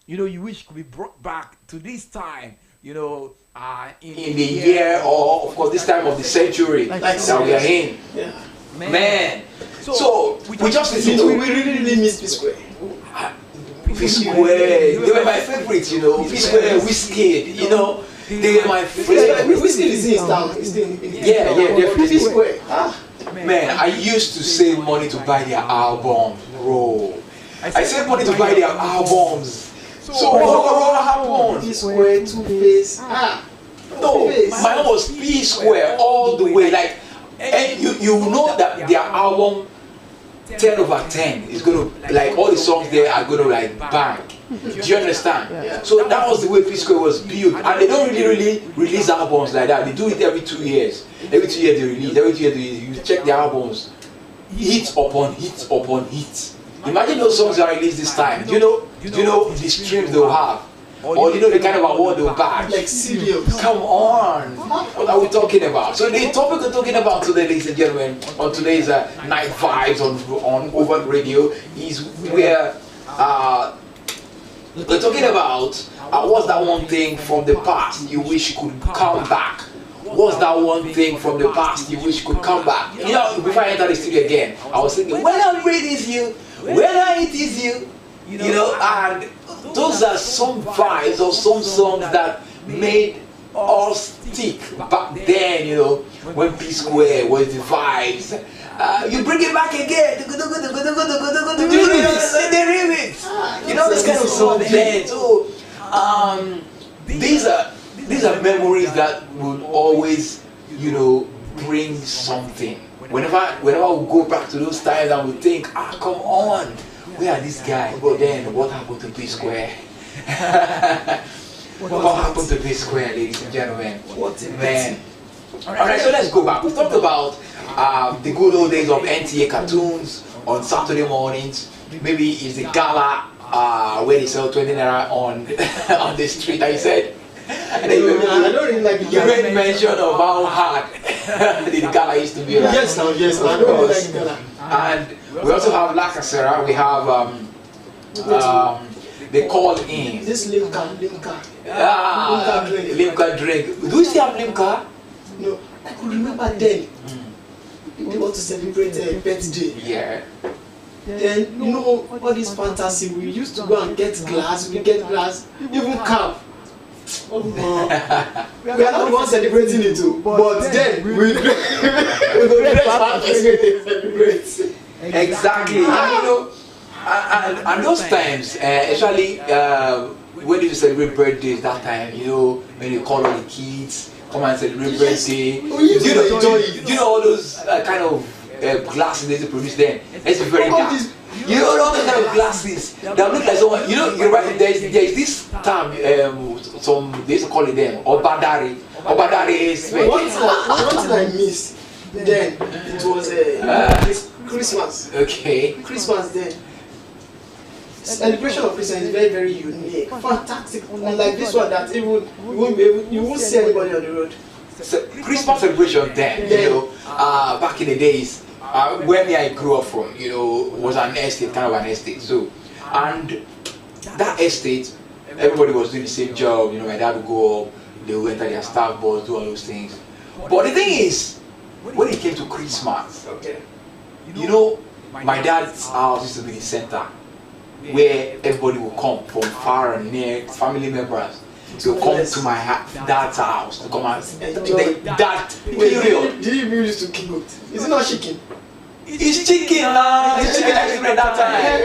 you wish could be brought back to this time, in the year, or of course this time of the century that we are in. Yeah. Man. So we just listen We to really miss P Square. P Square. They were my favorites, P Square, Whiskey, they were my favorite. We still see his town. Yeah, definitely. P Square. Man, I used to save money to buy their albums, bro. I saved money to buy their albums. So what happened? P Square, Two-Face. No, mine was P Square all the way. Like, and you know that their album 10 over 10 is gonna, like, all the songs there are gonna like bang. Do you understand? Yeah. So that was the way P Square was built, and they don't really release albums like that. They do it every 2 years. Every 2 years they release. Every 2 years you check the albums, hit upon hit upon hit. Imagine those songs that are released this time. Do you know the streams they'll have, or the kind of award they'll bag? Like serious. Come on, what are we talking about? So the topic we're talking about today, ladies and gentlemen, on today's Night Vibes on Overt Radio is where we're talking about what's that one thing from the past you wish could come back? What's that one thing from the past you wish could come back? Before I enter the studio again, I was thinking, when I read is you, when I it is you, and those are some vibes or some songs that made us stick back then, when P Square was the vibes. You bring it back again. The remix. This kind of song then. So these are memories that will always, bring something. Whenever we go back to those times and we think, come on, where are these guys? But then what happened to P Square? What happened to P Square, ladies and gentlemen? Man. Alright, so let's go back. We talked about the good old days of NTA cartoons on Saturday mornings. Maybe it's the gala where they sell 20 naira on the street, I said. And then I don't really like the you made mention of how hard the gala used to be. Right? Yes, I don't really like the gala. And we also have La Casera. We have they call in This Limca drink. Do we still have Limca? No, I could remember then. They want to celebrate a birthday. Yeah. Then all this fantasy. We used to go and get glass. We get glass, even cup. Oh, we are not the ones celebrating it too, but then we celebrate. Exactly. And those times, especially when you celebrate birthdays, that time, when you call all the kids, come and celebrate birthday. All those kind of glasses they produce then. It's very dark. All those kind of glasses that look like someone. You're right. There is this term. They used to call it them Obadari. Obadari is. One thing I miss then it was Christmas. Okay. Christmas then. Celebration of Christmas is very, very unique, fantastic. Unlike this one that you won't see anybody on the road. So, Christmas celebration then, back in the days, where I grew up from, was an estate, kind of an estate. So, and that estate, everybody was doing the same job. My dad would go up, they would enter their staff bus, do all those things. But the thing is, when it came to Christmas, my dad's house used to be the center, where everybody will come from far and near, family members. To come to my dad's house to come and that period. Did you used to kick goat? Is it not chicken? It's chicken now. It's chicken at that time.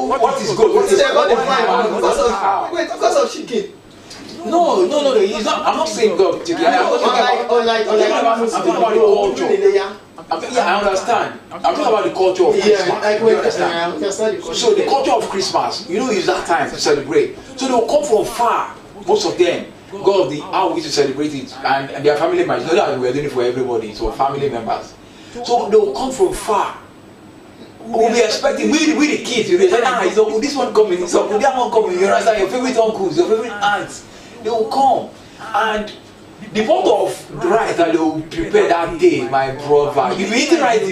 What is good? What is good? Wait, because of chicken. No. It's not. I'm not saying God chicken. I'm talking about the culture. I understand. I'm talking about the culture of Christmas. You understand? So the culture of Christmas, is that time to celebrate. So they'll come from far, most of them, because of how we used to celebrate it, and their family members. You know that we're doing it for everybody, so family members. So they'll come from far. We'll be expecting, we the kids, they say, this one coming, that one coming, you understand? Your favorite uncles, your favorite aunts, they will come. And the pot of rice that they will prepare that day, my brother, you'll be eating rice,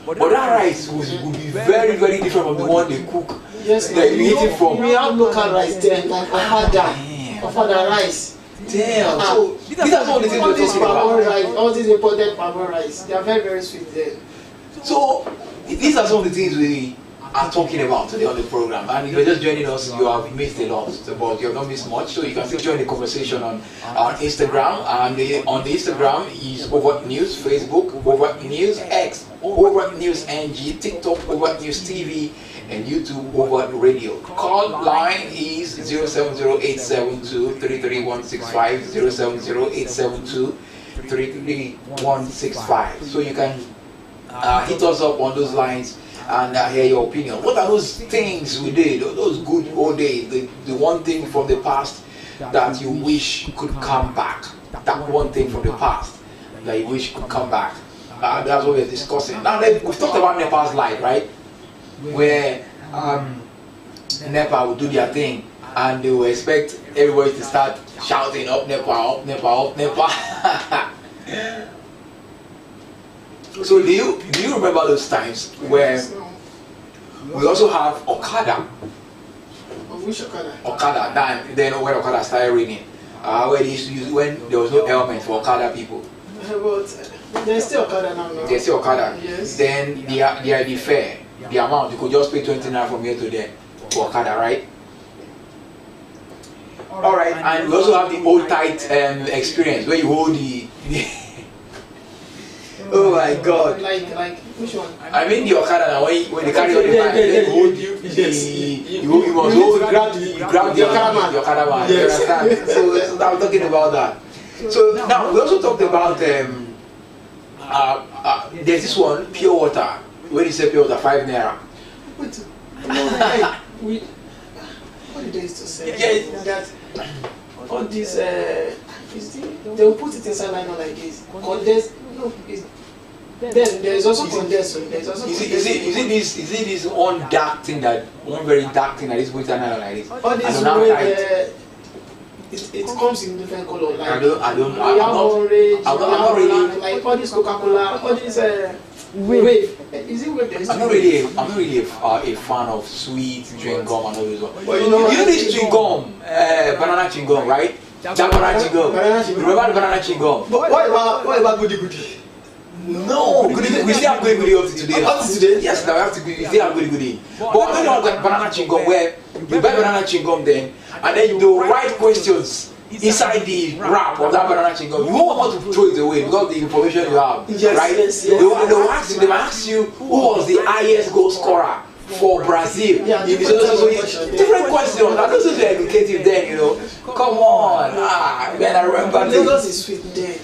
but that rice will be very, very different from the one they cook Yes, Like we eat it from. We have local rice there, like Ofada rice. Damn. So these are some of the things we're talking about. Rice, all these imported palm rice, they are very, very sweet there. So these are some of the things we are talking about today on the program. And if you're just joining us, you have missed a lot, but you have not missed much. So you can still join the conversation on Instagram. And on the Instagram is Overt News, Facebook Overt News, X Overt News NG, TikTok Overt News TV, and YouTube Overt Radio. Call line is 070-872-33165, 070-872-33165. So you can hit us up on those lines and hear your opinion. What are those things we did, those good old days, the one thing from the past that you wish could come back? That one thing from the past that you wish could come back. That's what we're discussing. Now, we've talked about Nepal's light, right? Where Nepal would do their thing and they will expect everybody to start shouting, up Nepal, up Nepal, up Nepal. So do you remember those times where we also have Okada? Which Okada? Okada, then when Okada started raining. Where they used to use when there was no helmet for Okada people. But there's still Okada now. No? There's still Okada. Yes. Then the fare, the amount, you could just pay 20 naira from here to there for Okada, right? Alright, and we also have the old tight experience where you hold the oh my god. Like which one? I mean the Okada now, when they carry on the bike, they hold you. You must hold, grab the Okada man. You understand? So I'm talking about that. So now we also talked about there's this one, pure water. When you say pure water, 5 naira. Wait, what did they used to say? Yeah. That all these they will put it inside nylon like this. Condensed. No, then there is also condensed. There is also Is it this one dark thing that one very dark thing that is put inside nylon like this? all this way, it comes in different color. Like I'm not orange, I'm not really. like all this Coca-Cola, all this wave. Is it wave? I'm not really a fan of sweet chewing gum and all those ones. But You know this chewing gum, banana chewing gum, right? That banana chewing gum. Remember the banana chewing gum? But what about goody? No, we still have goody up to today. Up to today? Yes, now we have to we still have goody. But we don't have banana chewing gum where you buy banana chewing gum then, and then you do write questions inside the wrap of that banana chewing gum. You won't want to throw it away because the information you have, right? They will ask you who was the highest goal scorer for Brazil. Yeah, different questions. I don't think they're educative then, you know. Come on, man, I remember Lagos is sweet then.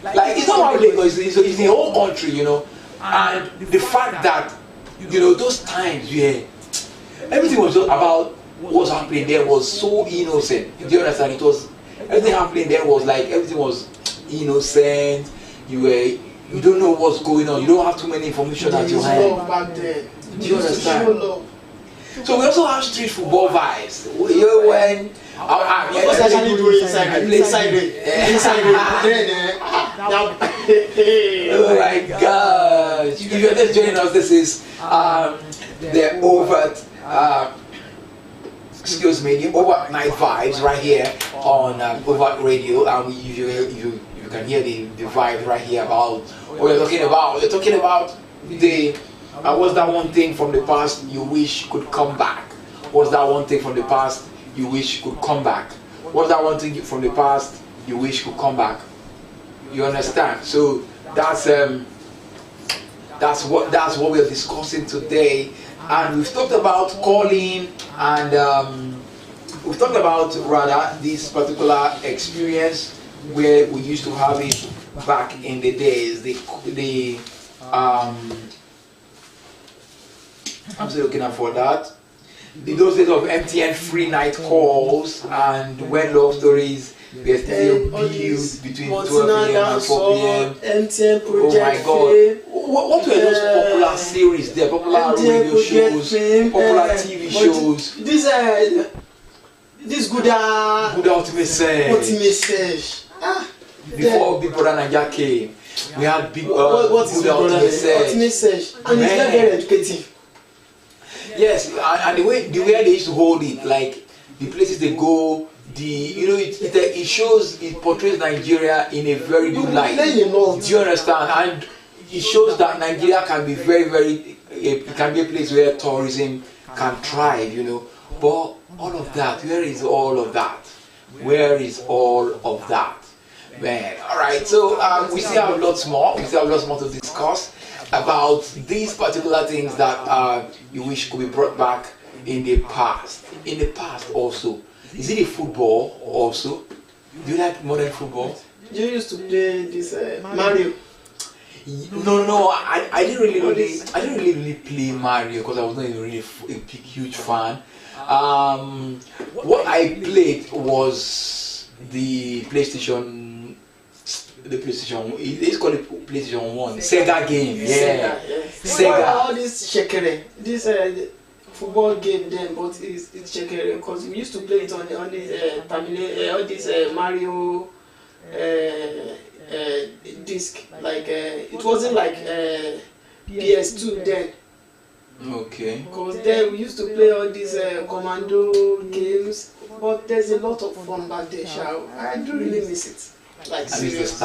like it's not about Lagos, it's the whole country, you know. And the fact that, you know, those times where everything was just about what was happening there was so innocent. Do you understand? It was everything happening there was like everything was innocent. You don't know what's going on. You don't have too many information at your hand. Love back then. Do you understand? So we also have street football vibes. You know when What's actually doing inside it? Oh my gosh! If you're just joining us, this is the Overt, excuse me, the Overt Night Vibes right here on Overt Radio, and you can hear the vibe right here about what we're talking about. We're talking about the what's that one thing from the past you wish could come back? What's that one thing from the past you wish could come back? What's that one thing from the past you wish could come back? You understand? So that's what we're discussing today, and we've talked about calling, and we've talked about rather this particular experience where we used to have it back in the days. I'm still looking out for that. Those days of MTN free night calls and when love stories were still built between 12 p.m. and 4 p.m. MTN Project. Oh my god. What were those popular series there? Popular radio shows, popular TV shows. This good Ultimate Search. Before Big Brother Naija came, we had Big what is Ultimate Search. Ultimate Search. And it's very educative. Yes, and the way they used to hold it, like the places they go, it shows, it portrays Nigeria in a very good light. Do you understand? And it shows that Nigeria can be it can be a place where tourism can thrive, But all of that, where is all of that? Where is all of that? Man, alright, so we still have lots more. We still have lots more to discuss about these particular things that you wish could be brought back in the past. In the past also. Is it a football also? Do you like modern football? You used to play this Mario. No, I didn't really play Mario because I was not even really a big huge fan. What I played was the PlayStation. It's called the PlayStation 1. Sega game, yeah. Sega. All this shekere, this football game then, but it's shekere because we used to play it on this Mario disc. Like it wasn't like PS2 then. Okay. Because then we used to play all these commando games, but there's a lot of fun back there. I do really miss it. Like I miss those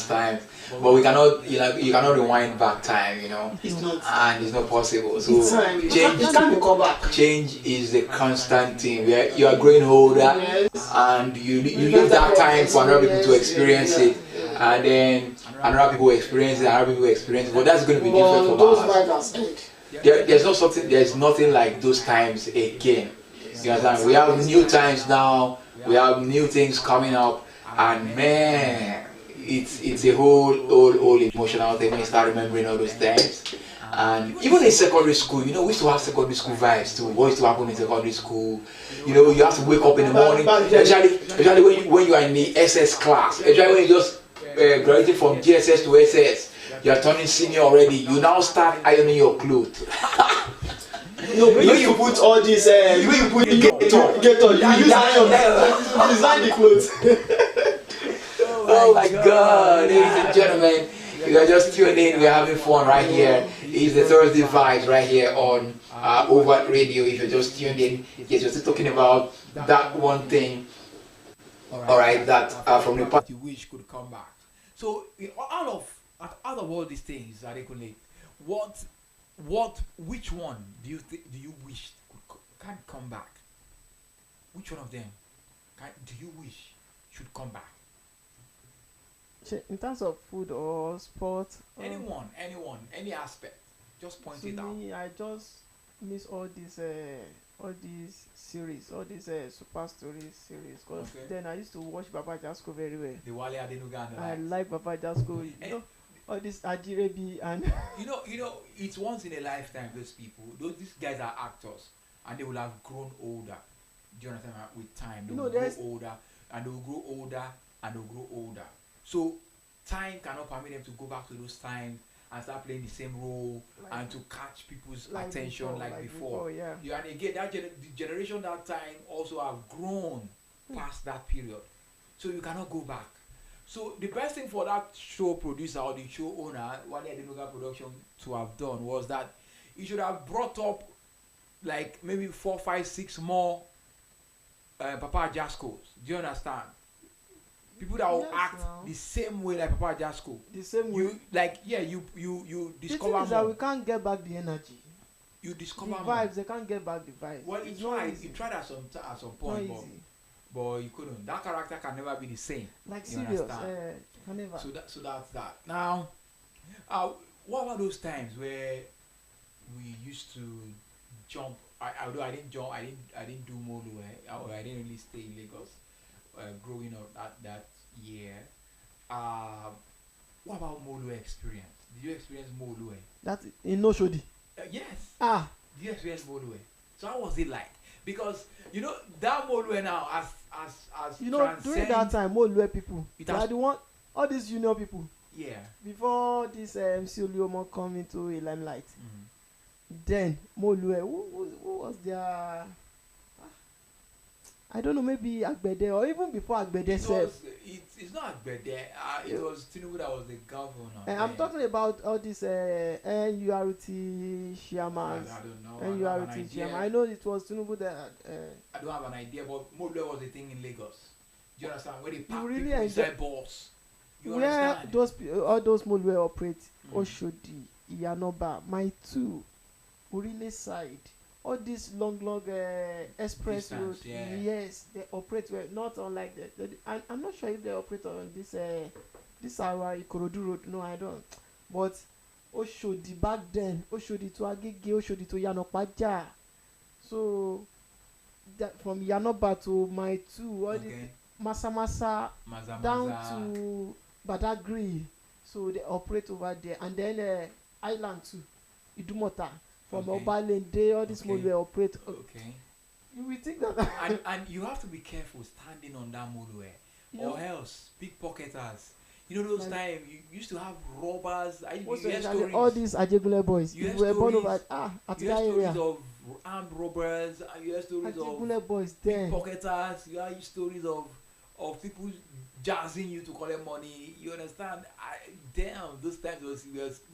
times. But we cannot, you cannot rewind back time, It's not. And it's not possible. So it can't go back. Change is the constant thing. You are growing older, and you leave that time for another people to experience it, and then another people experience it, But that's going to be different from us. There's nothing like those times again. You understand? We have new times now. We have new things coming up. And man, it's a whole emotional thing when you start remembering all those things. And even in secondary school, we used to have secondary school vibes too. What used to happen in secondary school? You have to wake up in the morning, especially when you are in the SS class, especially when you just graduated from GSS to SS. You are turning senior already. You now start ironing your clothes. No, when you put all this, you put get on, you use iron, design the clothes. Oh my God, ladies and gentlemen, you are just tuning in. We're having fun right here. It's the Thursday vibes right here on Overt Radio. If you're just tuned in, yes, we're still talking about that one thing. All right, that from the past you wish could come back. So out of all these things, Adekunle, which one do you wish can come back? Which one of them do you wish should come back? In terms of food or sport, Anyone, any aspect, just point it out. Me, I just miss all these series, all these super stories series. Cause then I used to watch Baba Jasko very well. The Wale Adenuga and the I like Baba Jasko. All this Ajirebi and it's once in a lifetime. Those people, these guys are actors, and they will have grown older. Do you understand? With time, they will grow older, and they will grow older, and they will grow older. So time cannot permit them to go back to those times and start playing the same role and to catch people's attention like before. Yeah. And again, the generation that time also have grown past that period. So you cannot go back. So the best thing for that show producer or the show owner, Wale Adenuga Production, to have done was that he should have brought up like maybe 4, 5, 6 more Papa Jaskos. Do you understand? People that will act the same way like Papa Jasko. The same way. You discover the thing is that we can't get back the energy. You discover the vibes. They can't get back the vibes. Well, he tried at some point, but you couldn't. That character can never be the same. Like serious, can never. So that's that. Now, what about those times where we used to jump? Although I didn't jump, I didn't do Molu. I didn't really stay in Lagos. Growing up that year, what about Molu experience? Did you experience Molu? That in no Shodi? Yes. Did you experience Molu? So how was it like? Because that Molu now as during that time Molu people, they are the one, all these junior people. Yeah. Before this MC Oliomo come into a limelight, then Molu, who was their? I don't know, maybe Agbede or even before Agbede self. It's not Agbede. It was Tinubu that was the governor. I'm talking about all these NURT chairmans. I don't know. NURT chairman. I know it was Tinubu that. I don't have an idea, but Modwe was the thing in Lagos. Do you understand? Where they pack really people inside balls. You where understand? all those Modwe operate, Oshodi, Iyanoba, My Two, Urile side. All these long express roads, yes, they operate well, not unlike I'm not sure if they operate on this our Ikorodu road. No, I don't. But Oshodi back then, Oshodi to Agege, Oshodi to Yanopaja. So that from Yanoba to My Two, all the Maza down to Badagry. So they operate over there, and then Island too, Idumota. From Obalende, all this motorway operate. Okay. You will think that. and you have to be careful standing on that motorway, or else pickpocketers. You know those times you used to have robbers. All these Ajegule boys. You were born over at that area. Of armed robbers. You have stories Ajegule of boys. Pickpocketers. You have stories of people jazzing you to collect money. You understand? Damn, those times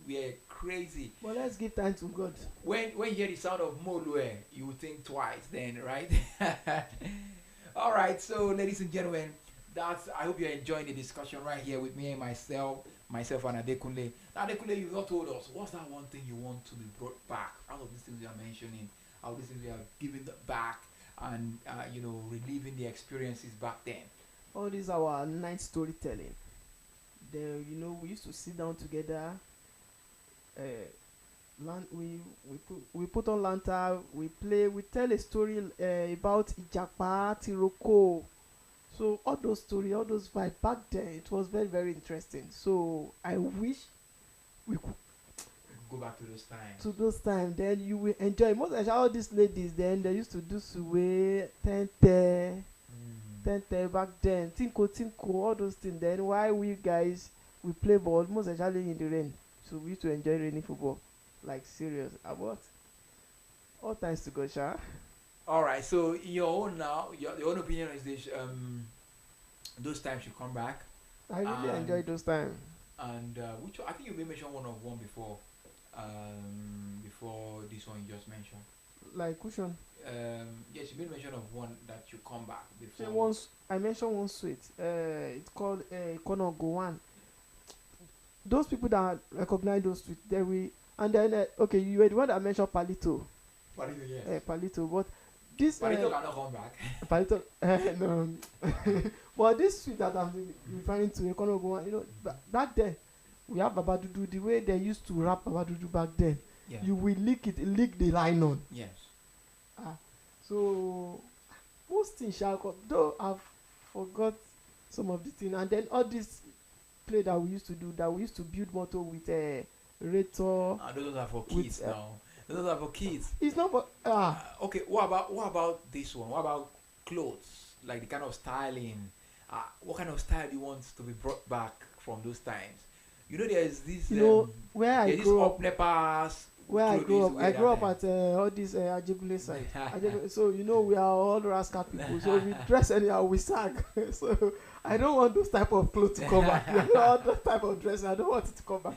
were crazy. But let's give time to God. When you hear the sound of Molue, you would think twice then, right? All right, so ladies and gentlemen, I hope you're enjoying the discussion right here with me and myself and Adekunle. Now, Adekunle, you've not told us, what's that one thing you want to be brought back out of these things we are mentioning, out of these things we are giving back, and reliving the experiences back then? All this our night storytelling. Then we used to sit down together. We put on lantern. We tell a story about Ijapa, Tiroko. So all those stories, all those vibes back then, it was very, very interesting. So I wish we could go back to those times. To those times, then you will enjoy. Most of all these ladies, then they used to do suwe, tente back then, tinko, all those things. Then while we guys we play ball, most especially in the rain. So we used to enjoy rainy football, like serious. About all times to go, Sha. All right. So in your own now, your own opinion is this: those times should come back. I really enjoyed those times. And which I think you may mention one before, before this one you just mentioned. Like which one? Yes, you made mention of one that you come back before. Once I mentioned one sweet. It's called Kono Gowan. Those people that recognize those sweets, they will. And then you were the one that mentioned Palito. Palito, yes. Palito, but this Palito cannot come back. Palito, no. But this sweet that I'm referring to, Kono Gowan, back then we have Babadudu. The way they used to wrap Babadudu back then, you will lick the nylon. Yes. So most things shall come, though I've forgot some of the things. And then all this play that we used to do, that we used to build motor with a Rator. Those are for kids now. Those are for kids. It's not for okay, what about this one? What about clothes? Like the kind of styling. What kind of style do you want to be brought back from those times? There's this where I grew up, Nepas. Where I grew up at all these Ajibule side. So we are all rascal people. So we dress anyhow, we sag. So I don't want those type of clothes to come back. All those type of dress, I don't want it to come back.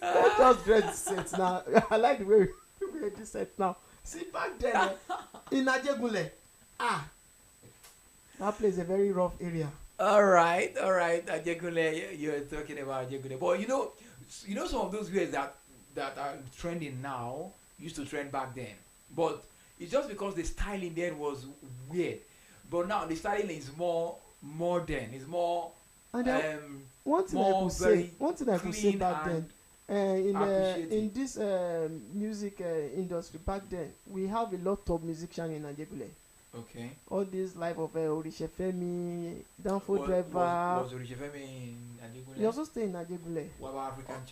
Let's just dress decent now. I like the way we wear this set now. See, back then in Ajibule, that place is a very rough area. All right, Ajegule, you're talking about Ajegule. But some of those ways that are trending now used to trend back then. But it's just because the styling then was weird. But now the styling is more modern. It's more one thing I could say back then, in this music industry back then, we have a lot of musicians in Ajegule. Okay. All this life of Orishefemi, Danfo Driver. Was Orishefemi in Ajegule? He also stayed in Ajegule. What about African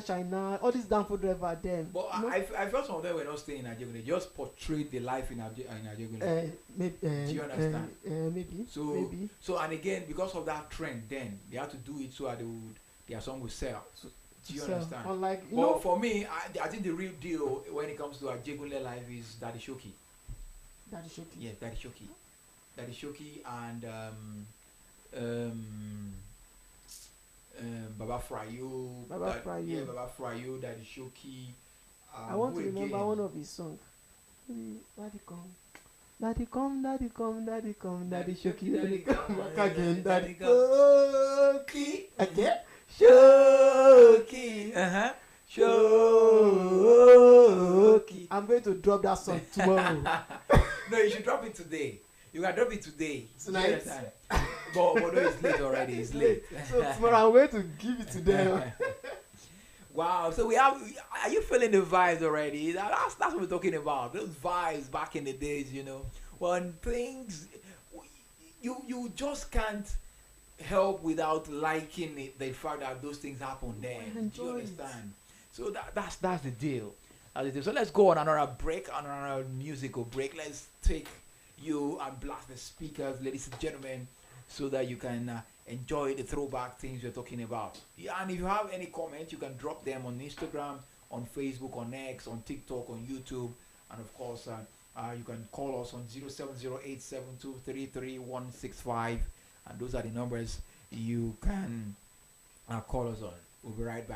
China? All this Danfo Driver then. But I felt some of them were not staying in Ajegule. They just portrayed the life in Ajegule. Do you understand? Maybe. So and again, because of that trend, then they had to do it so that their song would sell. Do you understand? But for me, I think the real deal when it comes to Ajegule life is Daddy Shoki. Daddy Shoki. Yes, Daddy Shoki. Daddy Shoki and um, Baba Frayo. Baba Frayo. Yeah, Baba Frayo, Daddy Shoki. I want to who remember again? one of his songs. Maybe Daddy come. Daddy come, daddy come, daddy come, daddy Shoki, daddy come back again, daddy Shoki. Again? Shoki. Uh-huh. Shoki. I'm going to drop that song tomorrow. No, you should drop it today. You can drop it today. Tonight? You understand? but no, it's late already. It's late. So tomorrow I'm going to give it to them. Wow. So we have. Are you feeling the vibes already? That's what we're talking about. Those vibes back in the days, you know, when things you just can't help without liking it. The fact that those things happen then. Do you understand? So that's the deal. That's the deal. So let's go on another break, another musical break. Let's take you and blast the speakers, ladies and gentlemen, so that you can enjoy the throwback things we're talking about. Yeah, and if you have any comments, you can drop them on Instagram, on Facebook, on X, on TikTok, on YouTube, and of course, you can call us on 07087233165, and those are the numbers you can call us on. We'll be right back.